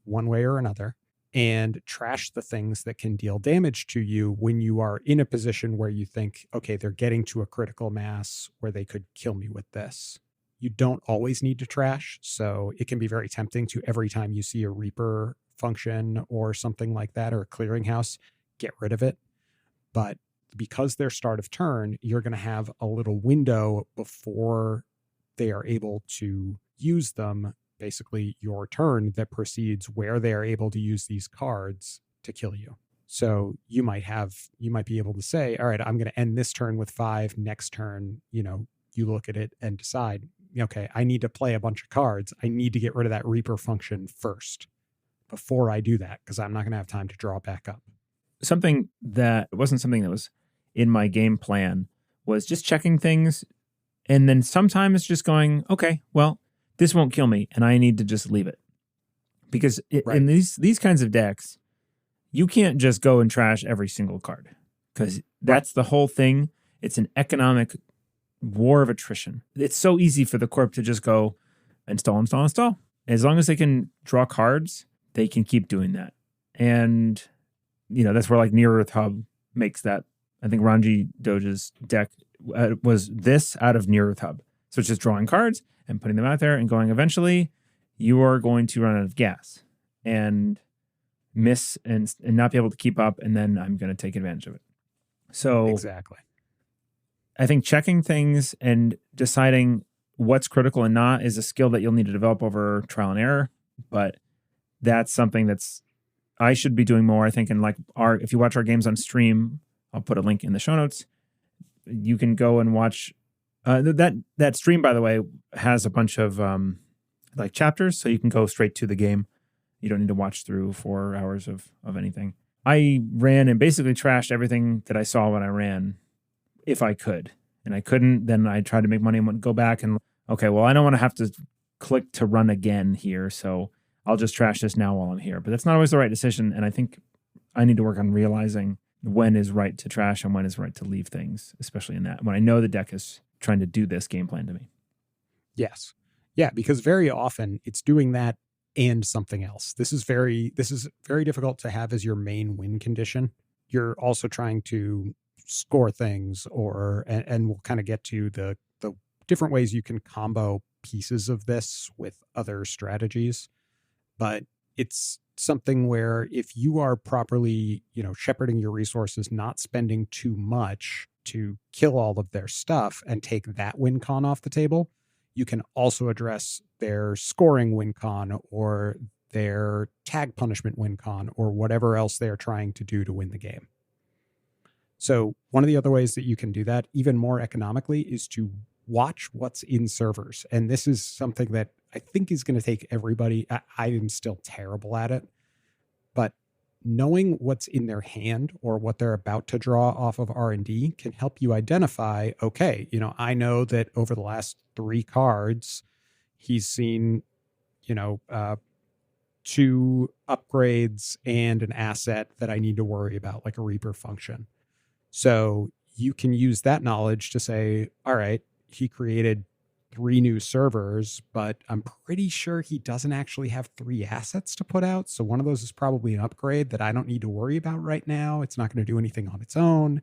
one way or another, and trash the things that can deal damage to you when you are in a position where you think, okay, they're getting to a critical mass where they could kill me with this. You don't always need to trash, so it can be very tempting to, every time you see a Reaper Function or something like that, or a Clearinghouse, get rid of it. But because they're start of turn, you're going to have a little window before they are able to use them, basically your turn that precedes where they are able to use these cards to kill you. So you might be able to say, all right, I'm going to end this turn with 5. Next turn, you look at it and decide, okay, I need to play a bunch of cards. I need to get rid of that Reaper Function first before I do that, because I'm not going to have time to draw back up. Something that wasn't something that was in my game plan was just checking things, and then sometimes just going, okay, well, this won't kill me, and I need to just leave it. Because in these kinds of decks, you can't just go and trash every single card, because that's the whole thing. It's an economic war of attrition. It's so easy for the corp to just go install. As long as they can draw cards, they can keep doing that. And, that's where like Near Earth Hub makes that. I think Ranji Doge's deck was this out of Near Earth Hub. So it's just drawing cards and putting them out there and going, eventually you are going to run out of gas and miss and not be able to keep up. And then I'm going to take advantage of it. So exactly. I think checking things and deciding what's critical and not is a skill that you'll need to develop over trial and error. But that's something I should be doing more. I think, and like if you watch our games on stream, I'll put a link in the show notes. You can go and watch that stream, by the way, has a bunch of like chapters, so you can go straight to the game. You don't need to watch through 4 hours of anything. I ran and basically trashed everything that I saw when I ran, if I could. And I couldn't, then I tried to make money and would go back and, okay, well, I don't want to have to click to run again here, so I'll just trash this now while I'm here. But that's not always the right decision, and I think I need to work on realizing when is right to trash and when is right to leave things, especially in that, when I know the deck is trying to do this game plan to me. Yes. Yeah, because very often it's doing that and something else. This is very difficult to have as your main win condition. You're also trying to score things and we'll kind of get to the different ways you can combo pieces of this with other strategies. But it's something where if you are properly, shepherding your resources, not spending too much to kill all of their stuff and take that win con off the table, you can also address their scoring win con or their tag punishment win con or whatever else they're trying to do to win the game. So one of the other ways that you can do that even more economically is to watch what's in servers. And this is something that I think is going to take everybody. I am still terrible at it, but knowing what's in their hand or what they're about to draw off of R&D can help you identify, okay, I know that over the last 3 cards, he's seen, 2 upgrades and an asset that I need to worry about, like a Reaper function. So you can use that knowledge to say, all right, he created 3 new servers, but I'm pretty sure he doesn't actually have 3 assets to put out. So one of those is probably an upgrade that I don't need to worry about right now. It's not going to do anything on its own.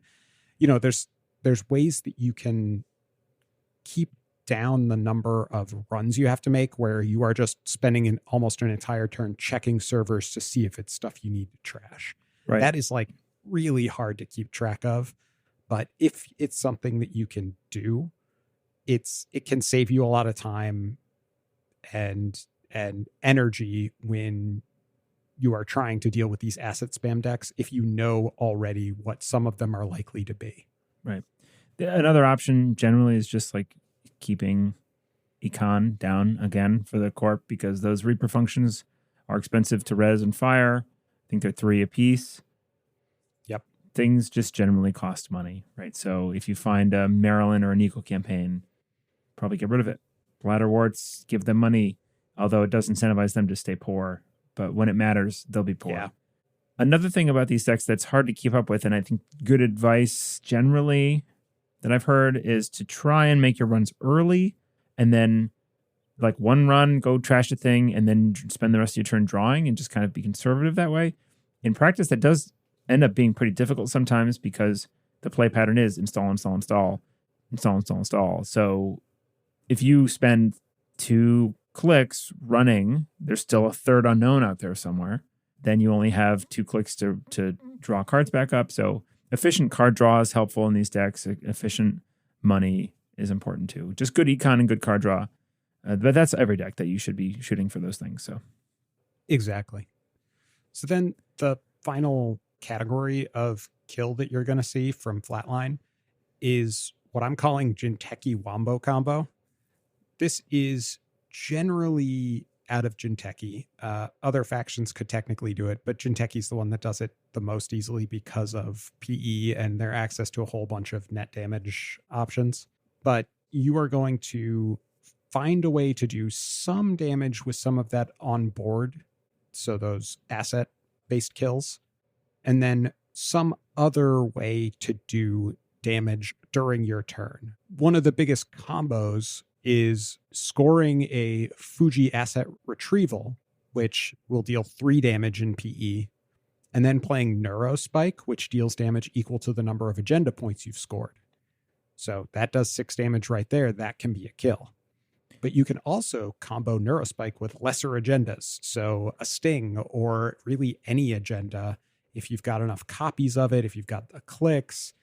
There's ways that you can keep down the number of runs you have to make where you are just spending almost an entire turn checking servers to see if it's stuff you need to trash. Right. That is like really hard to keep track of. But if it's something that you can do, it can save you a lot of time and energy when you are trying to deal with these asset spam decks, if you know already what some of them are likely to be. Right. Another option generally is just like keeping econ down again for the corp, because those Reaper functions are expensive to res and fire. I think they're 3 a piece. Yep. Things just generally cost money, right? So if you find a Maryland or an Eco campaign, probably get rid of it. Bladder warts, give them money, although it does incentivize them to stay poor. But when it matters, they'll be poor. Yeah. Another thing about these decks that's hard to keep up with, and I think good advice generally that I've heard, is to try and make your runs early and then like 1 run, go trash a thing, and then spend the rest of your turn drawing and just kind of be conservative that way. In practice, that does end up being pretty difficult sometimes because the play pattern is install. So if you spend 2 clicks running, there's still a third unknown out there somewhere. Then you only have 2 clicks to draw cards back up. So efficient card draw is helpful in these decks. Efficient money is important too. Just good econ and good card draw. But that's every deck that you should be shooting for those things. So exactly. So then the final category of kill that you're going to see from Flatline is what I'm calling Jinteki Wombo combo. This is generally out of Jinteki. Other factions could technically do it, but Jinteki's the one that does it the most easily because of PE and their access to a whole bunch of net damage options. But you are going to find a way to do some damage with some of that on board, so those asset-based kills, and then some other way to do damage during your turn. One of the biggest combos is scoring a Fuji asset retrieval, which will deal 3 damage in PE, and then playing Neurospike, which deals damage equal to the number of agenda points you've scored. So that does 6 damage right there. That can be a kill. But you can also combo Neurospike with lesser agendas. So a Sting or really any agenda. If you've got enough copies of it, if you've got the clicks,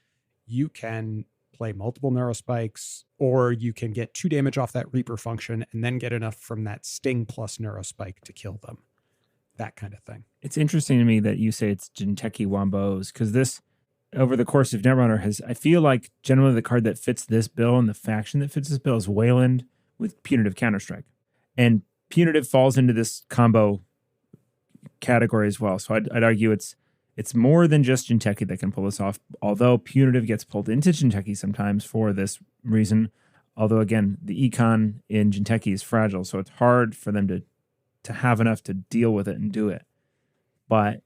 you can play multiple Neurospikes, or you can get 2 damage off that Reaper function and then get enough from that Sting plus Neurospike to kill them. That kind of thing. It's interesting to me that you say it's Jinteki Wombos, because this, over the course of Netrunner, I feel like generally the card that fits this bill and the faction that fits this bill is Wayland with Punitive Counterstrike. And Punitive falls into this combo category as well. So I'd argue it's more than just Jinteki that can pull this off, although Punitive gets pulled into Jinteki sometimes for this reason. Although, again, the econ in Jinteki is fragile, so it's hard for them to have enough to deal with it and do it. But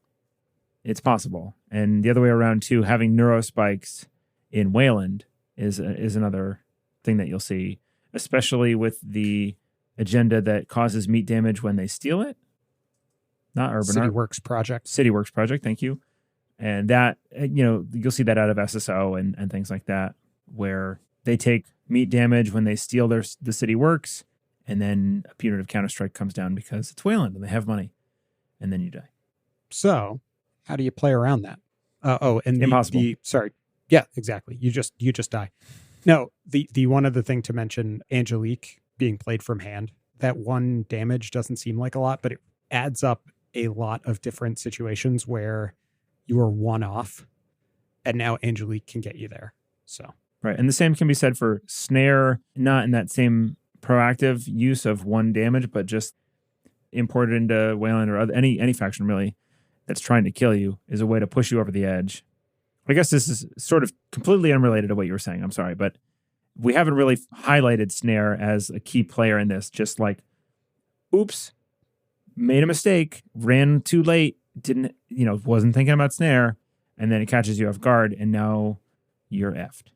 it's possible. And the other way around, too, having Neurospikes in Wayland is another thing that you'll see, especially with the agenda that causes meat damage when they steal it. Not Urban CityWorks Project. CityWorks Project, thank you. And that, you'll see that out of SSO and things like that, where they take meat damage when they steal the CityWorks, and then a Punitive Counterstrike comes down because it's Wayland and they have money, and then you die. So how do you play around that? And impossible. Sorry. Yeah, exactly. You just die. No, the one other thing to mention, Angelique being played from hand, that 1 damage doesn't seem like a lot, but it adds up a lot of different situations where you are one off, and now Angelique can get you there. So right, and the same can be said for Snare, not in that same proactive use of 1 damage, but just imported into Wayland or any faction really that's trying to kill you is a way to push you over the edge. I guess this is sort of completely unrelated to what you were saying. I'm sorry, but we haven't really highlighted Snare as a key player in this. Just like, oops, made a mistake, ran too late, wasn't thinking about Snare, and then it catches you off guard, and now you're effed.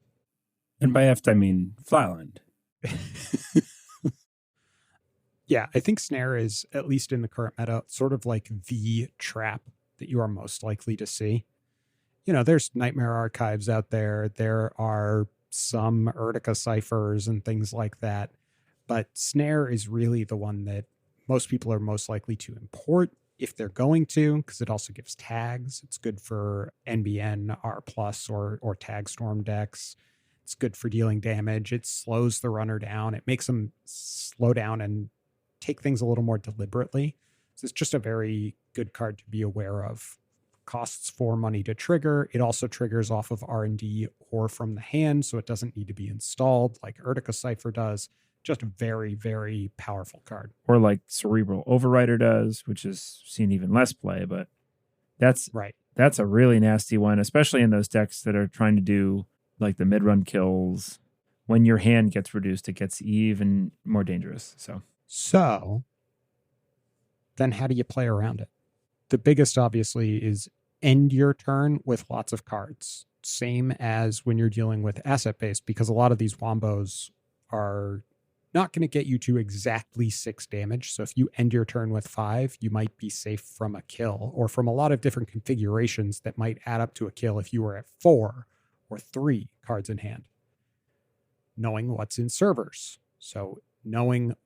And by effed, I mean flatlined. Yeah, I think Snare is, at least in the current meta, sort of like the trap that you are most likely to see. There's Nightmare Archives out there. There are some Urtica ciphers and things like that. But Snare is really the one that most people are most likely to import if they're going to, because it also gives tags. It's good for NBN, R+, or Tag Storm decks. It's good for dealing damage. It slows the runner down. It makes them slow down and take things a little more deliberately. So it's just a very good card to be aware of. Costs 4 money to trigger. It also triggers off of R&D or from the hand, so it doesn't need to be installed like Urtica Cipher does. Just a very, very powerful card. Or like Cerebral Overrider does, which is seen even less play, but that's right. That's a really nasty one, especially in those decks that are trying to do like the mid-run kills. When your hand gets reduced, it gets even more dangerous. So then how do you play around it? The biggest, obviously, is end your turn with lots of cards. Same as when you're dealing with asset-based, because a lot of these wombos are not going to get you to exactly 6 damage. So if you end your turn with 5, you might be safe from a kill, or from a lot of different configurations that might add up to a kill if you were at 4 or 3 cards in hand. Knowing what's in servers. So knowing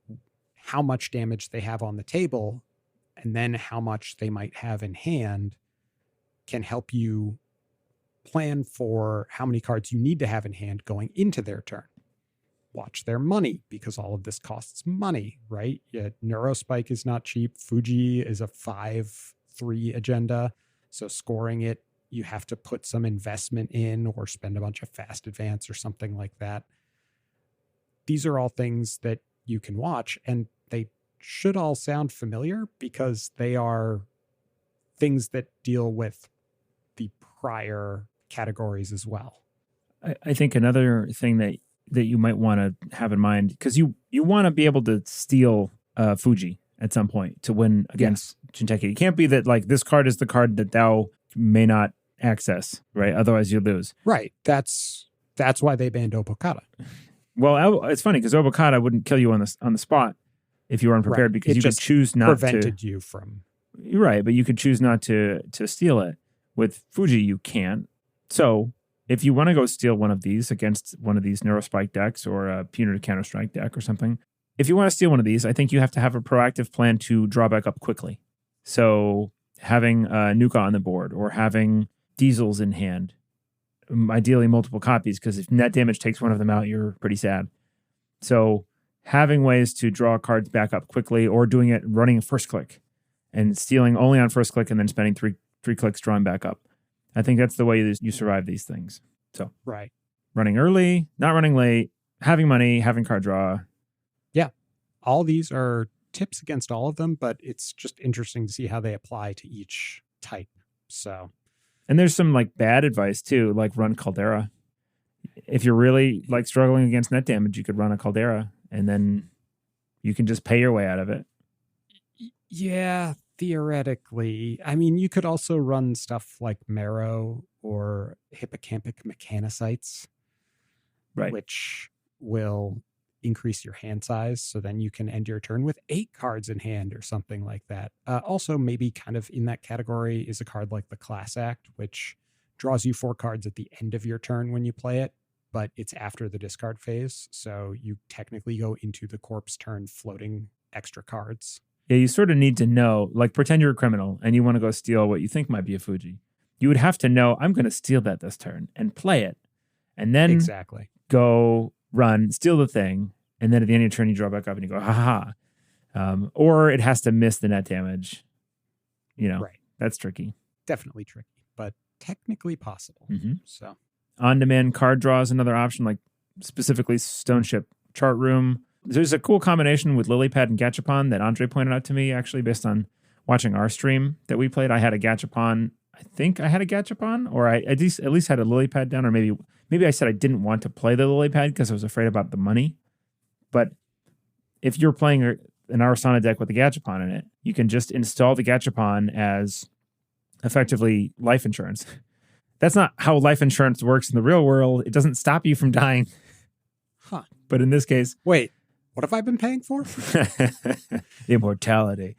how much damage they have on the table and then how much they might have in hand can help you plan for how many cards you need to have in hand going into their turn. Watch their money, because all of this costs money, right? Yeah, Neurospike is not cheap. Fuji is a 5/3 agenda. So scoring it, you have to put some investment in or spend a bunch of fast advance or something like that. These are all things that you can watch, and they should all sound familiar because they are things that deal with the prior categories as well. I think another thing that you might want to have in mind, because you want to be able to steal Fuji at some point to win against Jinteki. It can't be that like this card is the card that thou may not access, right? Otherwise you lose. Right. That's why they banned Obokata. Well, it's funny because Obokata wouldn't kill you on the spot if you were unprepared, because you could choose not to. Prevented you from. You're right, but you could choose not to steal it. With Fuji, you can't. So if you want to go steal one of these against one of these Neurospike decks or a Punitive Counter-Strike deck or something, if you want to steal one of these, I think you have to have a proactive plan to draw back up quickly. So having Nuka on the board or having Diesels in hand, ideally multiple copies, because if net damage takes one of them out, you're pretty sad. So having ways to draw cards back up quickly or doing it running first click and stealing only on first click and then spending three clicks drawing back up. I think that's the way you survive these things. So right. Running early, not running late, having money, having card draw. Yeah. All these are tips against all of them, but it's just interesting to see how they apply to each type. So, and there's some like bad advice too, like run Caldera. If you're really like struggling against net damage, you could run a Caldera and then you can just pay your way out of it. Yeah, theoretically. I mean, you could also run stuff like Marrow or Hippocampic Mechanocytes, right, which will increase your hand size. So then you can end your turn with 8 cards in hand or something like that. Also, maybe kind of in that category is a card like the Class Act, which draws you 4 cards at the end of your turn when you play it, but it's after the discard phase. So you technically go into the corpse turn floating extra cards. Yeah, you sort of need to know, like pretend you're a criminal and you want to go steal what you think might be a Fuji. You would have to know, I'm going to steal that this turn and play it. And then exactly go run, steal the thing. And then at the end of your turn, you draw back up and you go, ha ha. Or it has to miss the net damage. You know, right. That's tricky. Definitely tricky, but technically possible. Mm-hmm. So on-demand card draw is another option, like specifically Stone Ship Chart Room. There's a cool combination with Lilypad and Gachapon that Andre pointed out to me, actually, based on watching our stream that we played. I had a Gachapon. I think I had a Gachapon, or I at least had a Lilypad down, or maybe I said I didn't want to play the Lilypad because I was afraid about the money. But if you're playing an Arasana deck with a Gachapon in it, you can just install the Gachapon as effectively life insurance. That's not how life insurance works in the real world. It doesn't stop you from dying. Huh. But in this case... Wait, what have I been paying for? Immortality.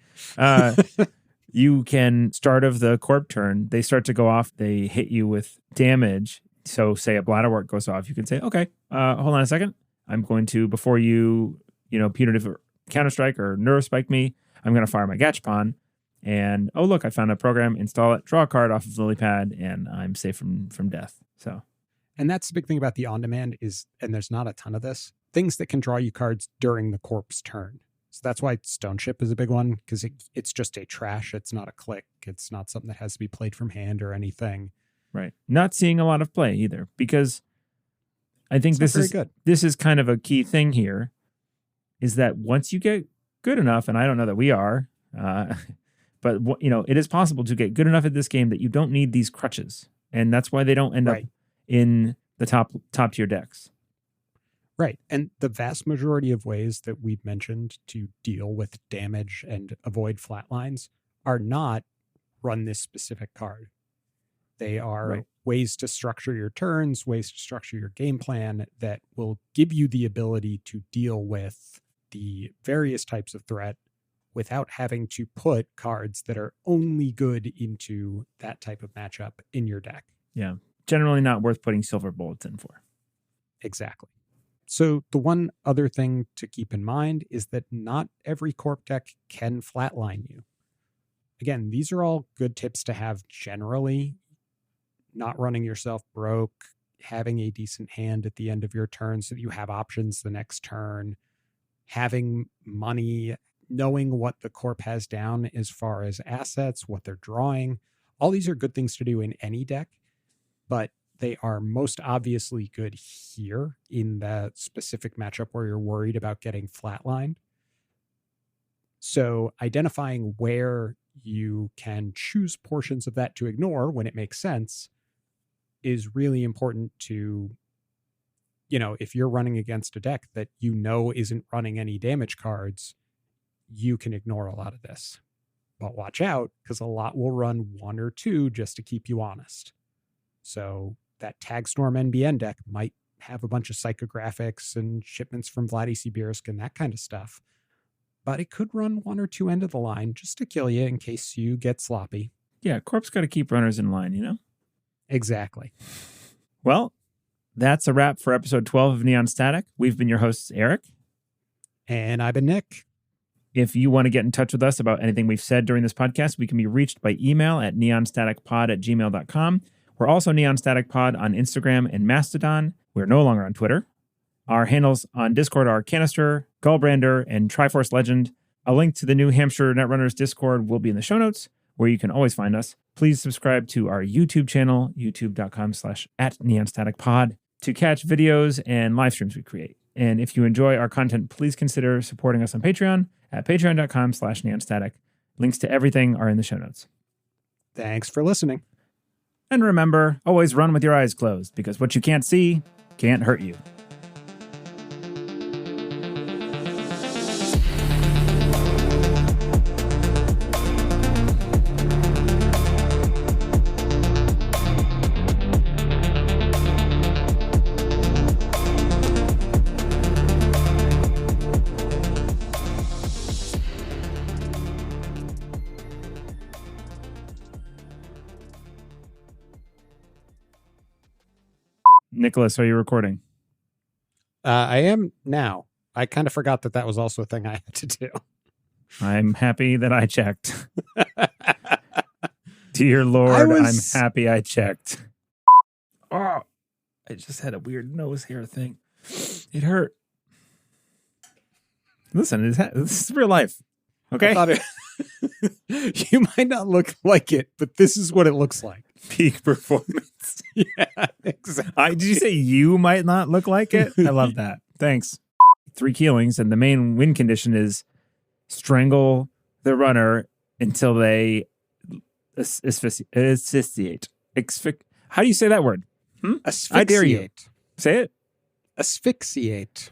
You can, start of the corp turn, they start to go off. They hit you with damage. So say a Bladderwort goes off. You can say, okay, hold on a second. I'm going to, before you punitive Counter-Strike or Neurospike me, I'm going to fire my Gachapon. And, oh, look, I found a program, install it, draw a card off of Lilypad, and I'm safe from death. So, and that's the big thing about the on-demand is, and there's not a ton of this, things that can draw you cards during the corpse turn. So that's why Stone Ship is a big one, because it's just a trash. It's not a click. It's not something that has to be played from hand or anything. Right. Not seeing a lot of play either, because I think this is kind of a key thing here, is that once you get good enough, and I don't know that we are, but it is possible to get good enough at this game that you don't need these crutches, and that's why they don't end up in the top tier decks. Right, and the vast majority of ways that we've mentioned to deal with damage and avoid flatlines are not run this specific card. They are ways to structure your turns, ways to structure your game plan that will give you the ability to deal with the various types of threat without having to put cards that are only good into that type of matchup in your deck. Yeah, generally not worth putting silver bullets in for. Exactly. So the one other thing to keep in mind is that not every corp deck can flatline you. Again, these are all good tips to have generally. Not running yourself broke, having a decent hand at the end of your turn so that you have options the next turn, having money, knowing what the corp has down as far as assets, what they're drawing. All these are good things to do in any deck, but they are most obviously good here in the specific matchup where you're worried about getting flatlined. So identifying where you can choose portions of that to ignore when it makes sense is really important to, if you're running against a deck that isn't running any damage cards, you can ignore a lot of this. But watch out, because a lot will run 1 or 2 just to keep you honest. So that Tagstorm NBN deck might have a bunch of psychographics and shipments from Vladisibirsk and that kind of stuff. but it could run one or two end of the line just to kill you in case you get sloppy. Yeah, Corp's got to keep runners in line, you know? Exactly. Well, that's a wrap for episode 12 of Neon Static. We've been your hosts, Eric. And I've been Nick. If you want to get in touch with us about anything we've said during this podcast, we can be reached by email at neonstaticpod@gmail.com. We're also Neon Static Pod on Instagram and Mastodon. We're no longer on Twitter. Our handles on Discord are Canister, Gullbrander, and Triforce Legend. A link to the New Hampshire Netrunners Discord will be in the show notes, where you can always find us. Please subscribe to our YouTube channel, youtube.com/@neonstaticpod, to catch videos and live streams we create. And if you enjoy our content, please consider supporting us on Patreon at patreon.com/neonstatic. Links to everything are in the show notes. Thanks for listening. And remember, always run with your eyes closed, because what you can't see can't hurt you. Nicholas, are you recording? I am now. I kind of forgot that was also a thing I had to do. I'm happy that I checked. Dear Lord, I'm happy I checked. Oh, I just had a weird nose hair thing. It hurt. Listen, this is real life. Okay? You might not look like it, but this is what it looks like. Peak performance. Yeah, exactly. Did you say you might not look like it? I love that. Thanks. 3 keelings, and the main win condition is strangle the runner until they asphyxiate. How do you say that word? Asphyxiate. I dare you. Say it. Asphyxiate.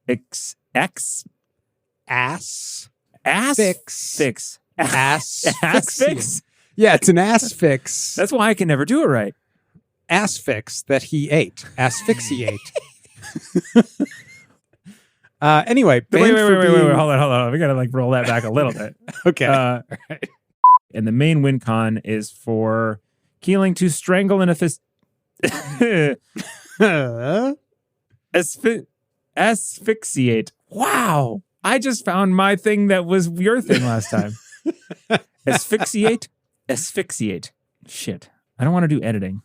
Ass. Fix. Ass fix. Yeah, it's an ass fix. That's why I can never do it right. Ass fix that he ate. Asphyxiate. Anyway. Wait. Hold on. We got to roll that back a little bit. Okay. All right. And the main win con is for keeling to strangle and asphyxiate. Wow. I just found my thing that was your thing last time. Asphyxiate. Shit. I don't want to do editing.